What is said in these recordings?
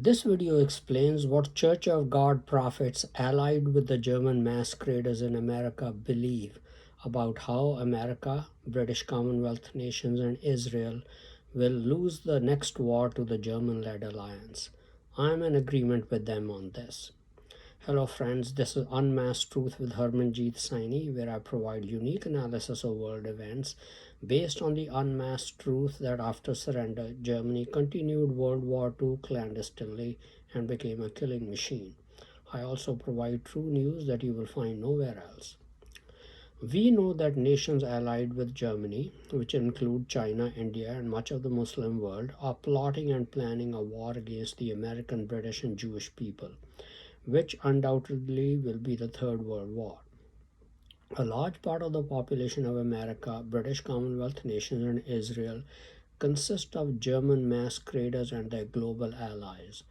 This video explains what Church of God prophets allied with the German masqueraders in America believe about how America, British Commonwealth nations, and Israel will lose the next war to the German-led alliance. I am in agreement with them on this. Hello friends, this is Unmasked Truth with Harmanjeet Saini, where I provide unique analysis of world events based on the unmasked truth that after surrender, Germany continued World War II clandestinely and became a killing machine. I also provide true news that you will find nowhere else. We know that nations allied with Germany, which include China, India, and much of the Muslim world, are plotting and planning a war against the American, British, and Jewish people, which undoubtedly will be the Third World War. A large part of the population of America, British Commonwealth nations, and Israel consist of German masqueraders and their global allies.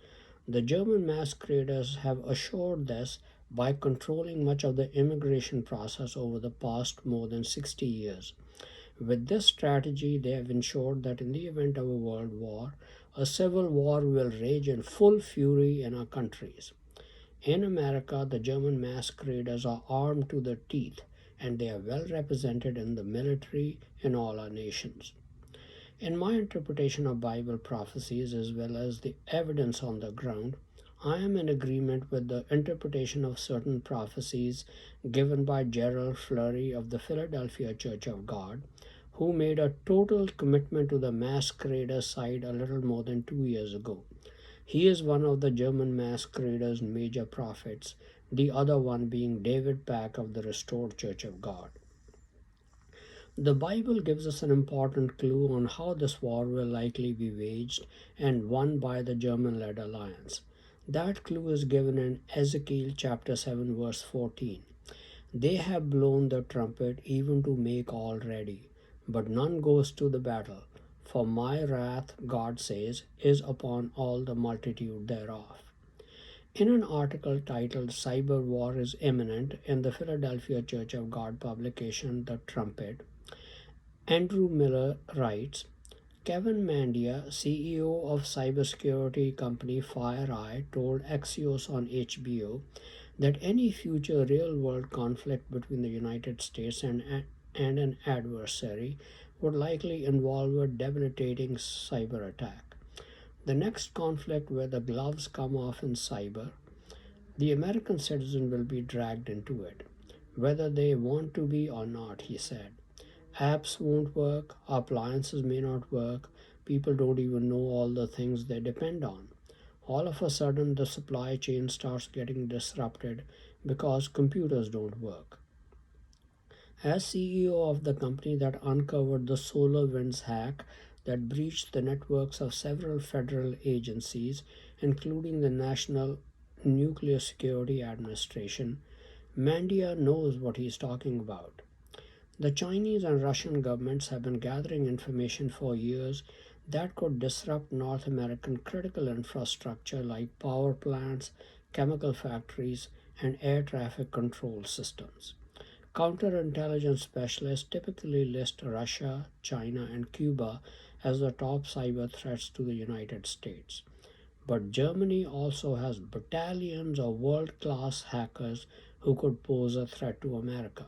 The German masqueraders have assured this by controlling much of the immigration process over the past more than 60 years. With this strategy, they have ensured that in the event of a world war, a civil war will rage in full fury in our countries. In America, the German masqueraders are armed to the teeth and they are well represented in the military in all our nations. In my interpretation of Bible prophecies as well as the evidence on the ground, I am in agreement with the interpretation of certain prophecies given by Gerald Flurry of the Philadelphia Church of God, who made a total commitment to the masquerader side a little more than 2 years ago. He is one of the German masqueraders' major prophets, the other one being David Pack of the Restored Church of God. The Bible gives us an important clue on how this war will likely be waged and won by the German-led alliance. That clue is given in Ezekiel chapter 7 verse 14. They have blown the trumpet even to make all ready, but none goes to the battle. For my wrath, God says, is upon all the multitude thereof. In an article titled Cyber War is Imminent in the Philadelphia Church of God publication The Trumpet, Andrew Miller writes, Kevin Mandia, CEO of cybersecurity company FireEye, told Axios on HBO that any future real-world conflict between the United States and an adversary would likely involve a debilitating cyber attack. The next conflict where the gloves come off in cyber, the American citizen will be dragged into it, whether they want to be or not, he said. Apps won't work, appliances may not work, people don't even know all the things they depend on. All of a sudden, the supply chain starts getting disrupted because computers don't work. As CEO of the company that uncovered the SolarWinds hack that breached the networks of several federal agencies, including the National Nuclear Security Administration, Mandia knows what he's talking about. The Chinese and Russian governments have been gathering information for years that could disrupt North American critical infrastructure like power plants, chemical factories, and air traffic control systems. Counterintelligence specialists typically list Russia, China, and Cuba as the top cyber threats to the United States. But Germany also has battalions of world class hackers who could pose a threat to America.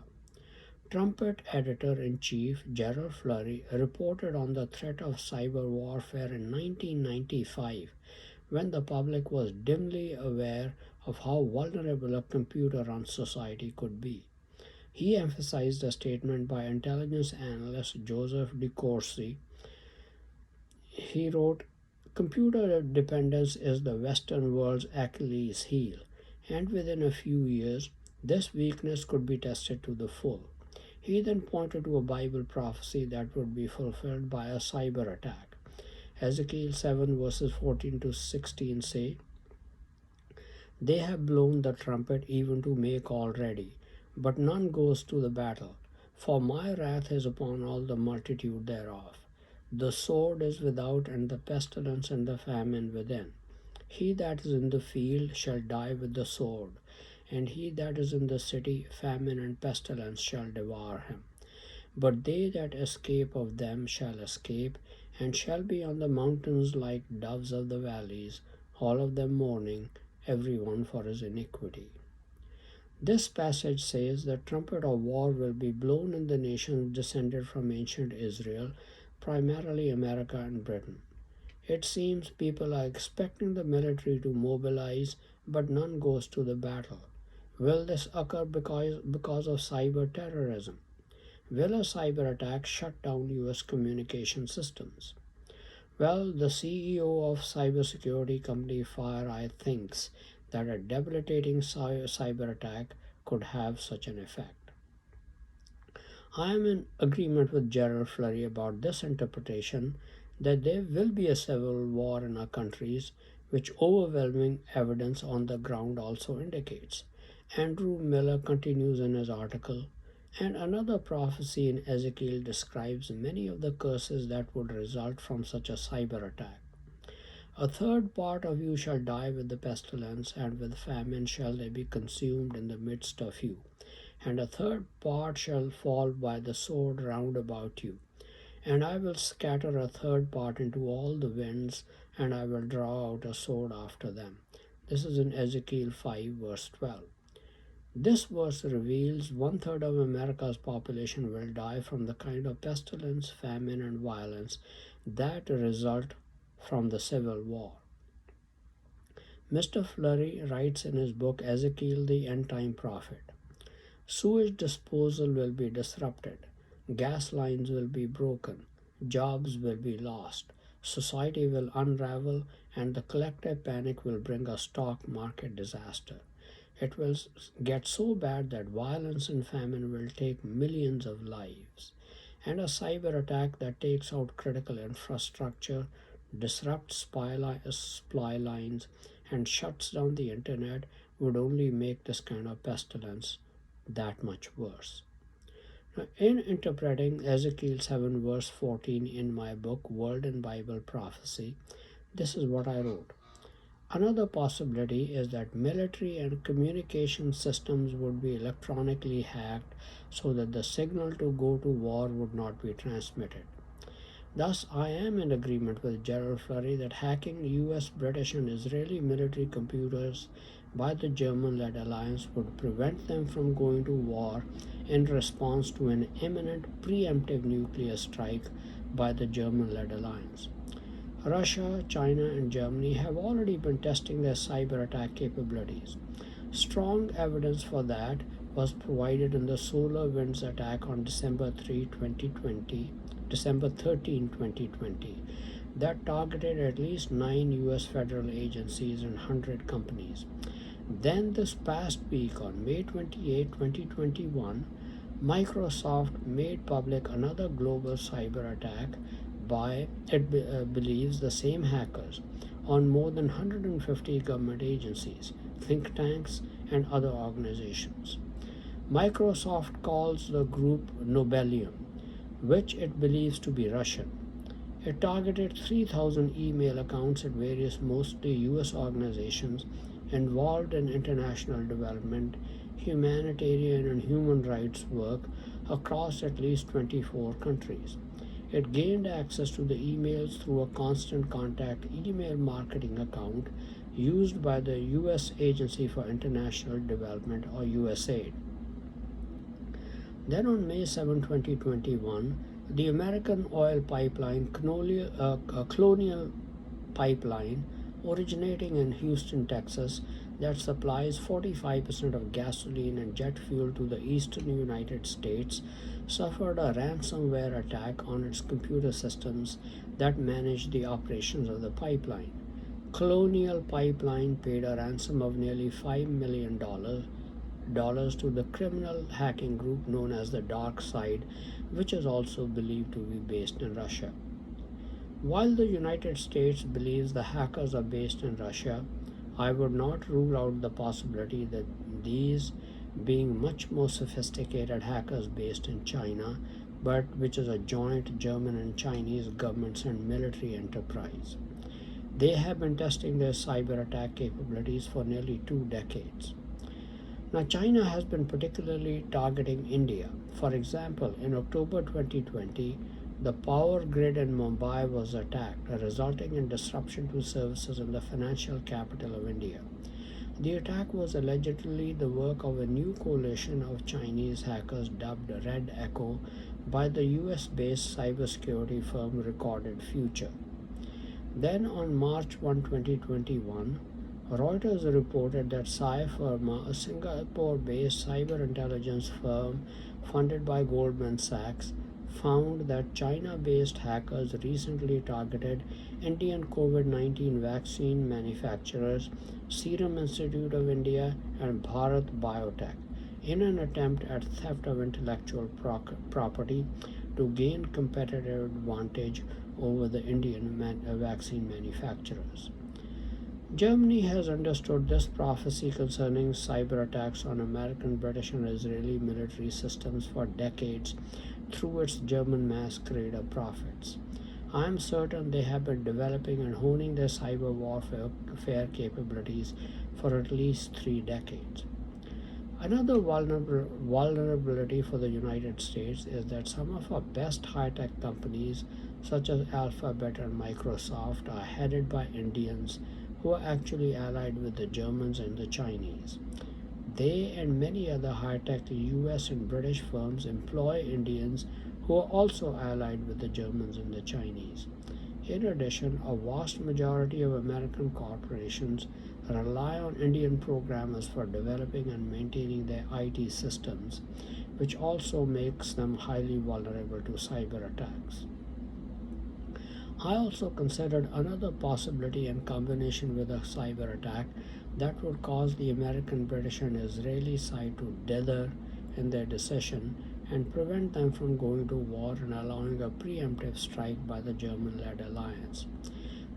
Trumpet editor in chief Gerald Flurry reported on the threat of cyber warfare in 1995 when the public was dimly aware of how vulnerable a computer run society could be. He emphasized a statement by intelligence analyst Joseph DeCourcy. He wrote, Computer dependence is the Western world's Achilles heel, and within a few years, this weakness could be tested to the full. He then pointed to a Bible prophecy that would be fulfilled by a cyber attack. Ezekiel 7 verses 14 to 16 say, They have blown the trumpet even to make all ready, but none goes to the battle. For my wrath is upon all the multitude thereof. The sword is without, and the pestilence and the famine within. He that is in the field shall die with the sword, and he that is in the city, famine and pestilence shall devour him. But they that escape of them shall escape, and shall be on the mountains like doves of the valleys, all of them mourning, everyone for his iniquity. This passage says the trumpet of war will be blown in the nations descended from ancient Israel, primarily America and Britain. It seems people are expecting the military to mobilize, but none goes to the battle. Will this occur because of cyber terrorism? Will a cyber attack shut down US communication systems? Well, the CEO of cybersecurity company FireEye thinks that a debilitating cyber attack could have such an effect. I am in agreement with Gerald Flurry about this interpretation that there will be a civil war in our countries, which overwhelming evidence on the ground also indicates. Andrew Miller continues in his article, and another prophecy in Ezekiel describes many of the curses that would result from such a cyber attack. A third part of you shall die with the pestilence, and with famine shall they be consumed in the midst of you. And a third part shall fall by the sword round about you. And I will scatter a third part into all the winds, and I will draw out a sword after them. This is in Ezekiel 5, verse 12. This verse reveals one third of America's population will die from the kind of pestilence, famine, and violence that result from the civil war. Mr. Flurry writes in his book Ezekiel the End Time Prophet, sewage disposal will be disrupted, gas lines will be broken, jobs will be lost, society will unravel, and the collective panic will bring a stock market disaster. It will get so bad that violence and famine will take millions of lives. And a cyber attack that takes out critical infrastructure, disrupts supply lines, and shuts down the internet would only make this kind of pestilence that much worse. Now, in interpreting Ezekiel 7, verse 14 in my book, World and Bible Prophecy, this is what I wrote. Another possibility is that military and communication systems would be electronically hacked so that the signal to go to war would not be transmitted. Thus, I am in agreement with Gerald Flurry that hacking US, British, and Israeli military computers by the German led alliance would prevent them from going to war in response to an imminent preemptive nuclear strike by the German led alliance. Russia, China, and Germany have already been testing their cyber attack capabilities. Strong evidence for that was provided in the SolarWinds attack on December 13, 2020, that targeted at least 9 US federal agencies and 100 companies. Then, this past week on May 28, 2021, Microsoft made public another global cyber attack by, it believes, the same hackers on more than 150 government agencies, think tanks, and other organizations. Microsoft calls the group Nobelium, which it believes to be Russian. It targeted 3,000 email accounts at various mostly US organizations involved in international development, humanitarian, and human rights work across at least 24 countries. It gained access to the emails through a constant contact email marketing account used by the US Agency for International Development, or USAID. Then on May 7, 2021, the American oil pipeline Colonial Pipeline, originating in Houston, Texas, that supplies 45% of gasoline and jet fuel to the eastern United States, suffered a ransomware attack on its computer systems that managed the operations of the pipeline. Colonial Pipeline paid a ransom of nearly $5 million to the criminal hacking group known as the Dark Side, which is also believed to be based in Russia. While the United States believes the hackers are based in Russia, I would not rule out the possibility that these being much more sophisticated hackers based in China, but which is a joint German and Chinese governments and military enterprise. They have been testing their cyber attack capabilities for nearly 2 decades. Now, China has been particularly targeting India. For example, in October 2020, The power grid in Mumbai was attacked, resulting in disruption to services in the financial capital of India. The attack was allegedly the work of a new coalition of Chinese hackers dubbed Red Echo by the US based cybersecurity firm Recorded Future. Then on March 1, 2021, Reuters reported that Pharma, a Singapore based cyber intelligence firm funded by Goldman Sachs, found that China based hackers recently targeted Indian COVID 19 vaccine manufacturers, Serum Institute of India, and Bharat Biotech in an attempt at theft of intellectual property to gain competitive advantage over the Indian vaccine manufacturers. Germany has understood this prophecy concerning cyber attacks on American, British, and Israeli military systems for decades through its German Masquerader prophets. I am certain they have been developing and honing their cyber warfare capabilities for at least 3 decades. Another vulnerability for the United States is that some of our best high tech companies, such as Alphabet and Microsoft, are headed by Indians who are actually allied with the Germans and the Chinese. They and many other high tech US and British firms employ Indians who are also allied with the Germans and the Chinese. In addition, a vast majority of American corporations rely on Indian programmers for developing and maintaining their IT systems, which also makes them highly vulnerable to cyber attacks. I also considered another possibility in combination with a cyber attack that would cause the American, British, and Israeli side to dither in their decision and prevent them from going to war and allowing a preemptive strike by the German led alliance.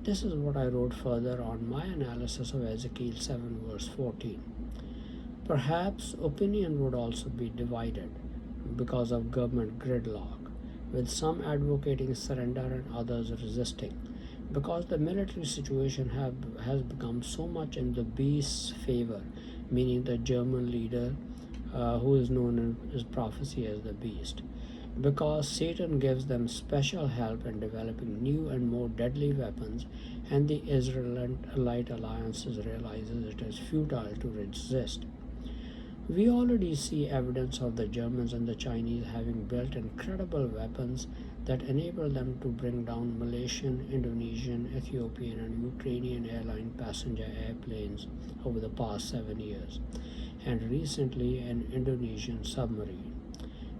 This is what I wrote further on my analysis of Ezekiel 7, verse 14. Perhaps opinion would also be divided because of government gridlock, with some advocating surrender and others resisting, because the military situation has become so much in the beast's favor, meaning the German leader who is known in his prophecy as the beast, because Satan gives them special help in developing new and more deadly weapons, and the Israelite alliances realizes it is futile to resist. We already see evidence of the Germans and the Chinese having built incredible weapons that enable them to bring down Malaysian, Indonesian, Ethiopian, and Ukrainian airline passenger airplanes over the past 7 years, and recently an Indonesian submarine.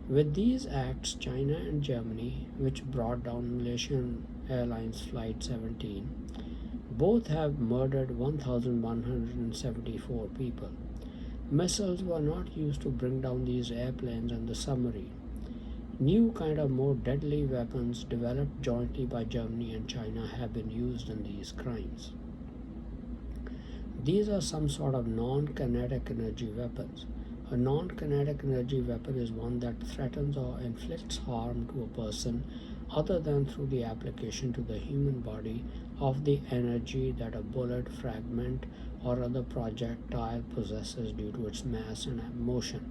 With these acts, China and Germany, which brought down Malaysian Airlines Flight 17, both have murdered 1,174 people. Missiles were not used to bring down these airplanes and the submarine. New kind of more deadly weapons developed jointly by Germany and China have been used in these crimes. These are some sort of non-kinetic energy weapons. A non-kinetic energy weapon is one that threatens or inflicts harm to a person other than through the application to the human body of the energy that a bullet, fragment, or other projectile possesses due to its mass and motion.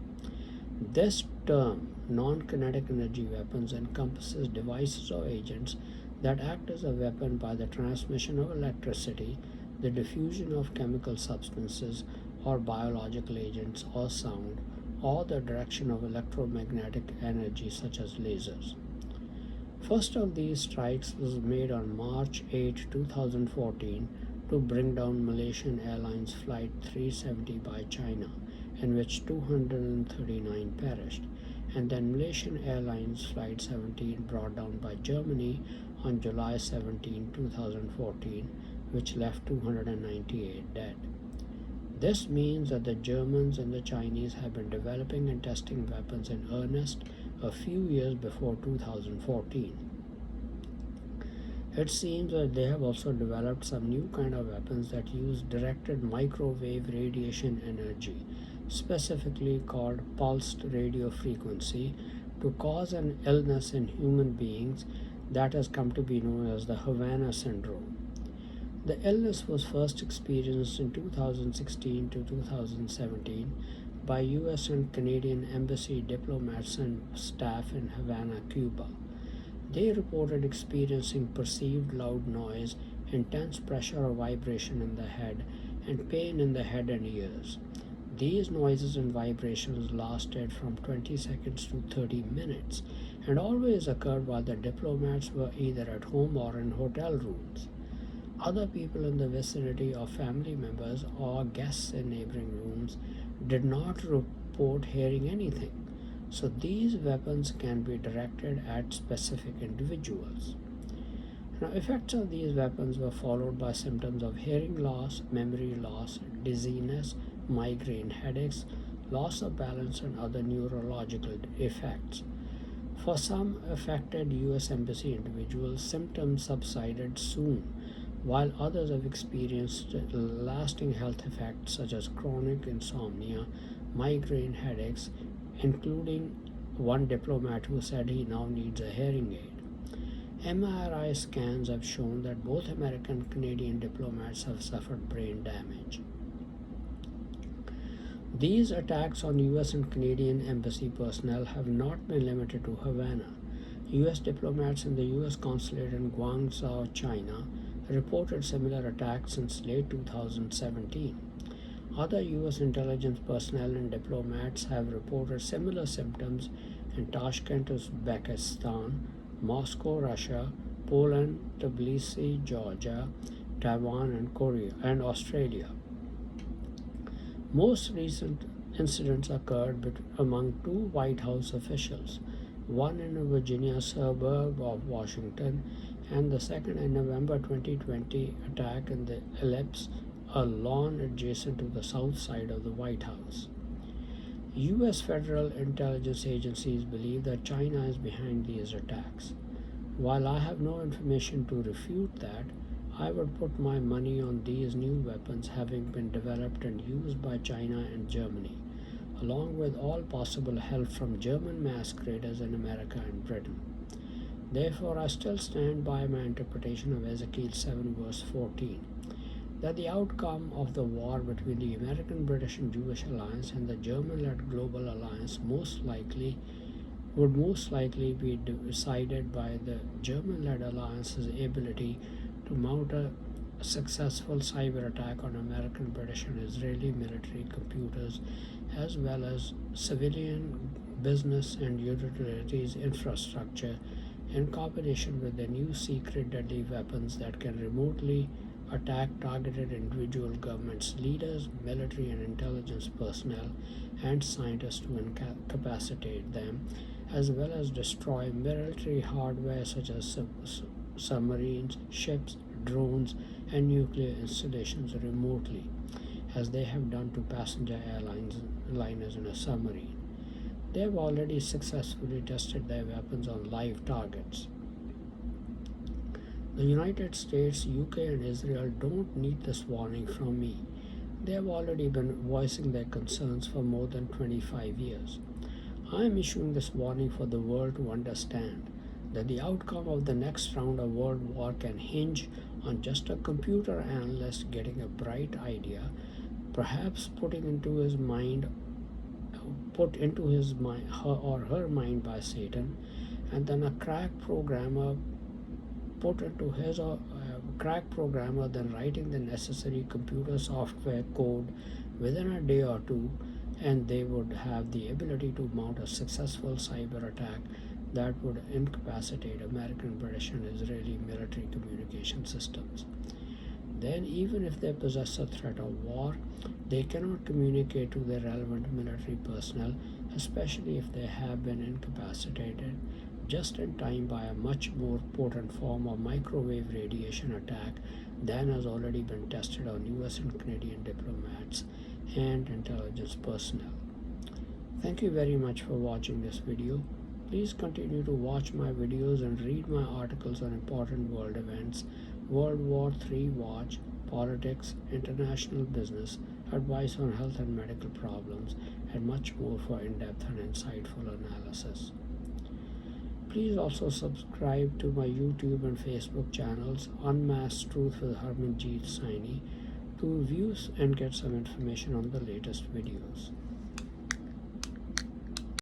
This term, non-kinetic energy weapons, encompasses devices or agents that act as a weapon by the transmission of electricity, the diffusion of chemical substances or biological agents or sound, or the direction of electromagnetic energy such as lasers. First of these strikes was made on March 8, 2014 to bring down Malaysian Airlines Flight 370 by China, in which 239 perished, and then Malaysian Airlines Flight 17 brought down by Germany on July 17, 2014, which left 298 dead. This means that the Germans and the Chinese have been developing and testing weapons in earnest a few years before 2014. It seems that they have also developed some new kind of weapons that use directed microwave radiation energy, specifically called pulsed radio frequency, to cause an illness in human beings that has come to be known as the Havana syndrome. The illness was first experienced in 2016 to 2017 by US and Canadian embassy diplomats and staff in Havana, Cuba. They reported experiencing perceived loud noise, intense pressure or vibration in the head, and pain in the head and ears. These noises and vibrations lasted from 20 seconds to 30 minutes and always occurred while the diplomats were either at home or in hotel rooms. Other people in the vicinity or family members or guests in neighboring rooms did not report hearing anything. So these weapons can be directed at specific individuals. Now, effects of these weapons were followed by symptoms of hearing loss, memory loss, dizziness, migraine headaches, loss of balance, and other neurological effects. For some affected U.S. Embassy individuals, symptoms subsided soon, while others have experienced lasting health effects such as chronic insomnia, migraine headaches, including one diplomat who said he now needs a hearing aid. MRI scans have shown that both American and Canadian diplomats have suffered brain damage. These attacks on US and Canadian embassy personnel have not been limited to Havana. US diplomats in the US consulate in Guangzhou, China, reported similar attacks since late 2017. Other US intelligence personnel and diplomats have reported similar symptoms in Tashkent, Uzbekistan, Moscow, Russia, Poland, Tbilisi, Georgia, Taiwan, and Korea and Australia. Most recent incidents occurred among two White House officials, one in a Virginia suburb of Washington, and the second a November 2020 attack in the Ellipse, a lawn adjacent to the south side of the White House. U.S. federal intelligence agencies believe that China is behind these attacks. While I have no information to refute that, I would put my money on these new weapons having been developed and used by China and Germany, along with all possible help from German masqueraders in America and Britain. Therefore, I still stand by my interpretation of Ezekiel 7 verse 14, that the outcome of the war between the American, British, and Jewish alliance and the German-led global alliance would most likely be decided by the German-led alliance's ability to mount a successful cyber attack on American, British, and Israeli military computers, as well as civilian, business, and utilities infrastructure, in combination with the new secret deadly weapons that can remotely attack targeted individual governments, leaders, military and intelligence personnel, and scientists to incapacitate them, as well as destroy military hardware such as submarines, ships, drones, and nuclear installations remotely, as they have done to passenger airliners in a submarine. They have already successfully tested their weapons on live targets. The United States, UK, and Israel don't need this warning from me. They have already been voicing their concerns for more than 25 years. I am issuing this warning for the world to understand that the outcome of the next round of World War can hinge on just a computer analyst getting a bright idea, perhaps put into his mind her mind by Satan, and then a crack programmer then writing the necessary computer software code within a day or two, and they would have the ability to mount a successful cyber attack that would incapacitate American, British, and Israeli military communication systems. Then, even if they possess a threat of war, they cannot communicate to their relevant military personnel, especially if they have been incapacitated just in time by a much more potent form of microwave radiation attack than has already been tested on US and Canadian diplomats and intelligence personnel. Thank you very much for watching this video. Please continue to watch my videos and read my articles on important world events, World War III watch, politics, international business, advice on health and medical problems, and much more for in-depth and insightful analysis. Please also subscribe to my YouTube and Facebook channels, Unmasked Truth with Harmanjeet Saini, to view and get some information on the latest videos.